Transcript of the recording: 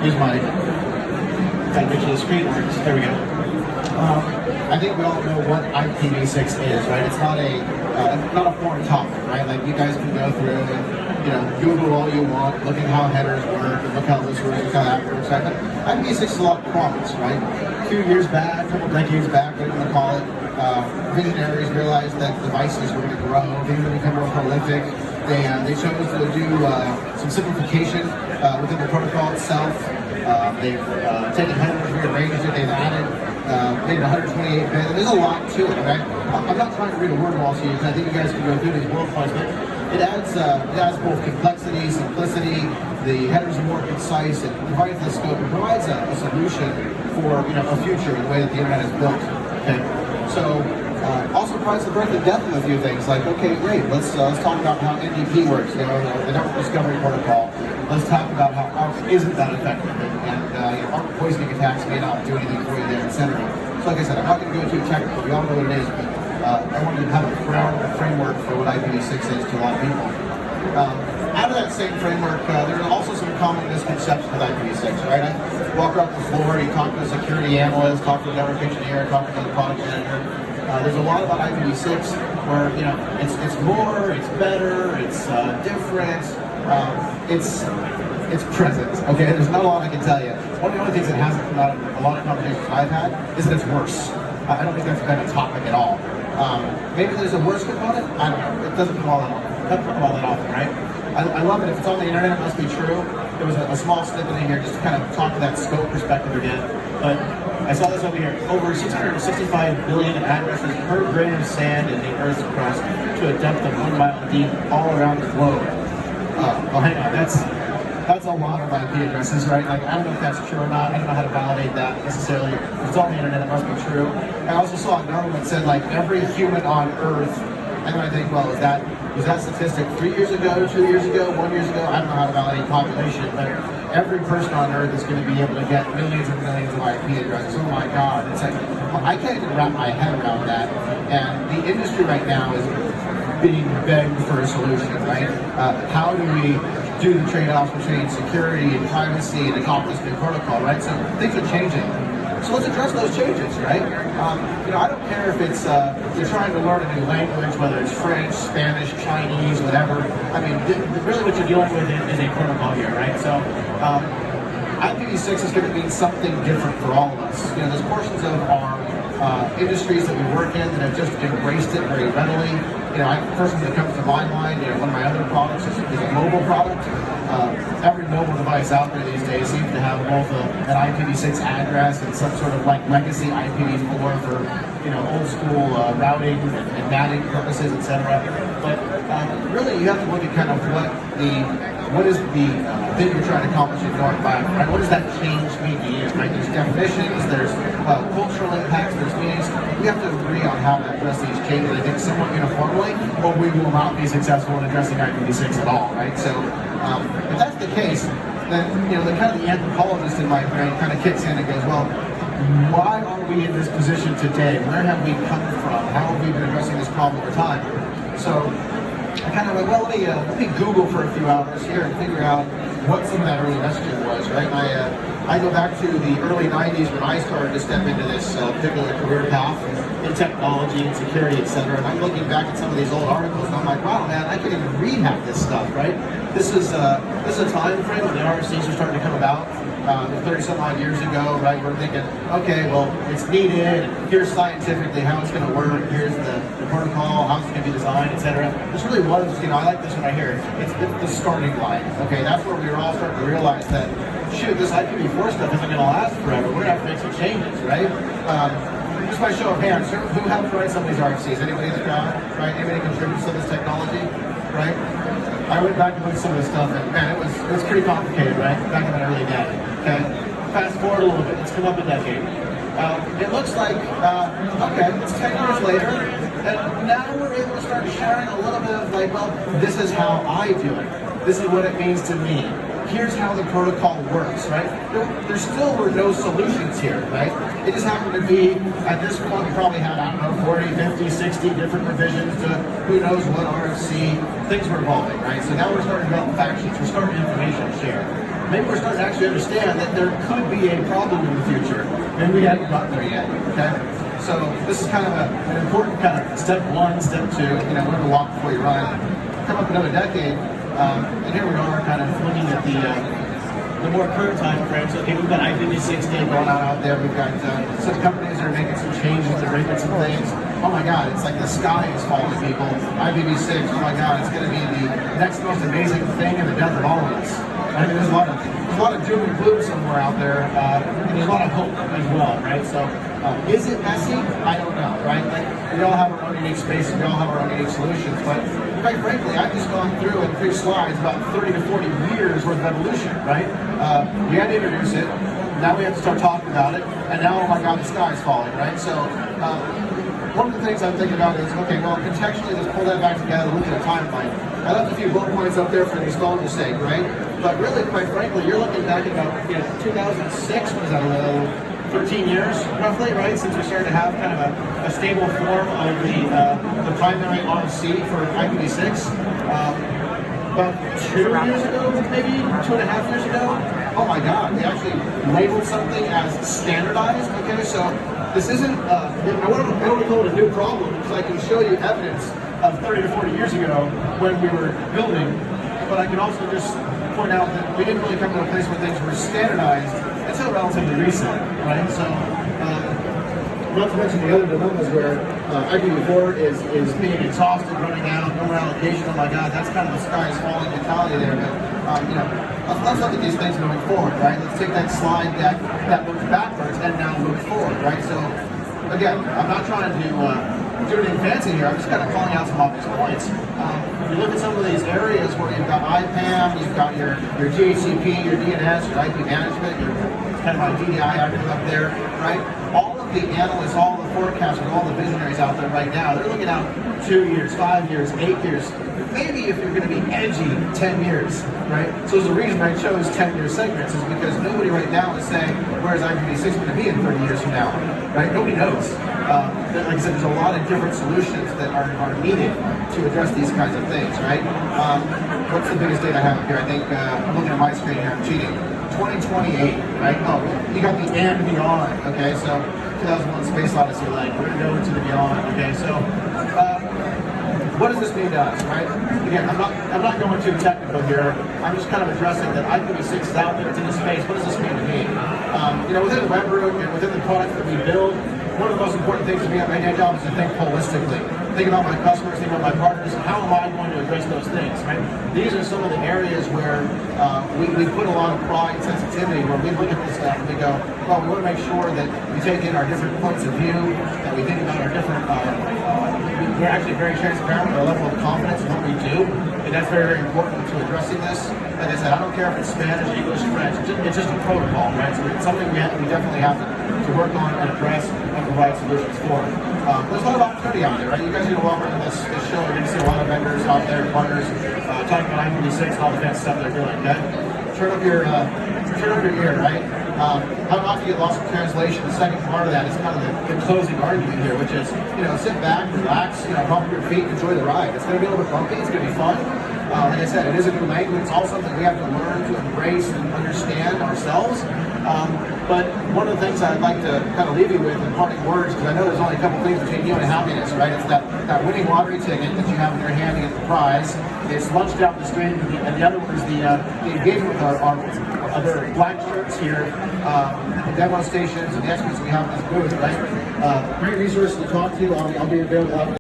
Here's my, gotta make sure the screen works. There we go. I think we all know what IPv6 is, right? It's not a foreign topic, right? Like you guys can go through and Google all you want, look at how headers work, and look how this works, look how that works, right? But IPv6 is a lot of promise, right? A few years back, a couple decades back, whatever you want to call it, visionaries realized that devices were going to grow, things were going to become more prolific. They chose to do some simplification within the protocol itself. They've taken headers, rearranged it, they've added made it 128 bit. There's a lot to it, right? I'm not trying to read a word wall to you because I think you guys can go through these bullet points, but it adds both complexity, simplicity. The headers are more concise. It provides the scope. It provides a solution for a future in the way that the internet is built. Okay, so. Also provides the breadth and depth of a few things. Like, okay, great. Let's talk about how NDP works. The network discovery protocol. Let's talk about how ARP isn't that effective, and ARP poisoning attacks may not do anything for you there, etc. So, like I said, I'm not going to go too technical. We all know what it is, but I wanted to have a framework for what IPv6 is to a lot of people. Out of that same framework, there are also some common misconceptions with IPv6. Right? I walk around the floor. You talk to a security analyst, talk to a network engineer, talk to a product manager. There's a lot about IPv6 where it's more, it's better, it's different, it's present. Okay, there's not a lot I can tell you. One of the only things that hasn't come out of a lot of conversations I've had is that it's worse. I don't think that's been a topic at all. Maybe there's a worse component. I don't know. It doesn't come all that often. It doesn't come all that often, right? I love it. If it's on the internet, it must be true. There was a small snippet in here just to kind of talk to that scope perspective again. But I saw this over here. Over 665 billion addresses per grain of sand in the Earth's crust to a depth of 1 mile deep all around the globe. Oh, hang on. That's a lot of IP addresses, right? Like, I don't know if that's true or not. I don't know how to validate that necessarily. If it's on the internet, it must be true. I also saw a number that said, like, every human on Earth. And then I think, well, is that statistic 3 years ago, 2 years ago, 1 year ago? I don't know how to validate population, but every person on Earth is going to be able to get millions and millions of IP addresses. Oh my God. It's like, I can't even wrap my head around that. And the industry right now is being begged for a solution, right? How do we do the trade-offs between security and privacy and adopt this new protocol, right? So things are changing. So let's address those changes, right? I don't care if it's you're trying to learn a new language, whether it's French, Spanish, Chinese, whatever. I mean, really what you're dealing with is a protocol here, right? So IPv6 is going to mean something different for all of us. There's portions of our industries that we work in that have just embraced it very readily. Personally, that comes to my mind, one of my other products is a mobile product. Every mobile device out there these days seems to have both an IPv6 address and some sort of like legacy IPv4 for old school routing and NATing purposes, etc. But really, you have to look at kind of what is the thing you're trying to accomplish in your environment, right? What does that change mean to you, right? There's definitions, there's cultural impacts, there's meanings. We have to agree on how to address these changes, I think, somewhat uniformly, or we will not be successful in addressing IPv6 at all, right? So, if that's the case, then, the kind of the anthropologist in my brain kind of kicks in and goes, well, why are we in this position today? Where have we come from? How have we been addressing this problem over time? So, I kind of went, well, let me Google for a few hours here and figure out what some of that early messaging was, right? And I go back to the early 90s when I started to step into this particular career path in technology and security, etc. And I'm looking back at some of these old articles and I'm like, wow, man, I can't even read half this stuff, right? This is a time frame when the RSAs are starting to come about. 30 some odd years ago, right? We're thinking, okay, well, it's needed. Here's scientifically how it's going to work. Here's the protocol, how it's going to be designed, etc. This really was, I like this one right here. It's the starting line. Okay, that's where we were all starting to realize that, shoot, this IPv4 stuff isn't going to last forever. We're going to have to make some changes, right? Just by show of hands, who helped write some of these RFCs? Anybody in the crowd, right? Anybody contributes to this technology, right? I went back and looked at some of this stuff, and man, it was pretty complicated, right? Back in that early day. Okay, fast forward a little bit. Let's come up a decade. It looks like okay, it's 10 years later, and now we're able to start sharing a little bit of like, well, this is how I do it. This is what it means to me. Here's how the protocol works, right? There still were no solutions here, right? It just happened to be, at this point, we probably had, I don't know, 40, 50, 60 different revisions to who knows what RFC. Things were evolving, right? So now we're starting to develop factions. We're starting information share. Maybe we're starting to actually understand that there could be a problem in the future. Maybe we haven't gotten there yet, okay? So this is kind of an important kind of step one, step two, learn to walk before you run. Come up another decade, and here we are kind of looking at the more current time frame. So we've got IP6 going out there. We've got some companies that are making some changes, they're breaking some things. Oh my God, it's like the sky is falling, people. IPv6, oh my God, it's going to be the next most amazing thing in the death of all of us. I mean, there's a lot of doom and gloom somewhere out there, and there's a lot of hope as well, right? So, is it messy? I don't know, right? Like, we all have our own unique spaces, we all have our own unique solutions, but quite frankly, I've just gone through in 3 slides about 30 to 40 years worth of evolution, right? We had to introduce it, now we have to start talking about it, and now, oh my God, the sky's falling, right? So, one of the things I'm thinking about is, okay, well, contextually, let's pull that back together, look at a timeline. I left a few bullet points up there for nostalgia's sake, right? But really, quite frankly, you're looking back at about 2006, what is that, 13 years, roughly, right? Since we started to have kind of a stable form of the primary RSA for IPv6. About 2 years ago, maybe 2.5 years ago. Oh my God, we actually labeled something as standardized. Okay, so this isn't, I want to call it a new problem because I can show you evidence of 30 to 40 years ago when we were building, but I can also just point out that we didn't really come to a place where things were standardized until relatively recent, right? So, not to mention the other dilemmas where IPv4 is being exhausted, running out, no more allocation. Oh my God, that's kind of the sky is falling mentality there. But let's look at these things moving forward, right? Let's take that slide that looks backwards and now move forward, right? So, again, I'm not trying to do anything fancy here. I'm just kind of calling out some obvious points. If you look at some of these areas where you've got IPAM, you've got your DHCP, your DNS, your IP management, your kind of my DDI acronym up there, right? All of the analysts, all the forecasters, all the visionaries out there right now, they're looking out 2 years, 5 years, 8 years, maybe if you're going to be edgy, 10 years, right? So the reason I chose 10-year segments is because nobody right now is saying, where's IPv6 going to be in 30 years from now, right? Nobody knows. Like I said, there's a lot of different solutions that are needed to address these kinds of things, right? What's the biggest date I have here? I think, I'm looking at my screen here, I'm cheating. 2028, right? Oh, you got the and beyond, okay? So 2001 Space Odyssey, like, we're going to go into the beyond, okay? So, what does this mean to us, right? Again, I'm not going too technical here. I'm just kind of addressing that IPv6 is out there, it's in the space. What does this mean to me? Within the web root and within the products that we build, one of the most important things to me at my day job is to think holistically. Think about my customers, think about my partners, and how am I going to address those things, right? These are some of the areas where we put a lot of pride and sensitivity, where we look at this stuff and we go, well, we want to make sure that we take in our different points of view, that we think about our different, we're actually very transparent with our level of confidence in what we do, and that's very, very important to addressing this. Like I said, I don't care if it's Spanish, English, French, it's just a protocol, right? So it's something we definitely have to work on and address and provide solutions for. There's a lot of opportunity out there, right? You guys are going to walk into this show, you're going to see a lot of vendors out there, partners, talking about IPv6 and all the fancy stuff they're doing, okay? Turn up your ear, right? How not to get lost in translation. The second part of that is kind of the closing argument here, which is, sit back, relax, bump your feet, enjoy the ride. It's going to be a little bit bumpy, it's going to be fun. Like I said, it is a new language. It's all something we have to learn to embrace and understand ourselves. But one of the things I'd like to kind of leave you with in parting words, because I know there's only a couple things between you and happiness, right? It's that winning lottery ticket that you have in your hand to get the prize. It's lunched out the street, and the other one is the engagement with our other black shirts here, the demo stations, and the experts we have in this booth, right? Great resources to talk to. I'll be available.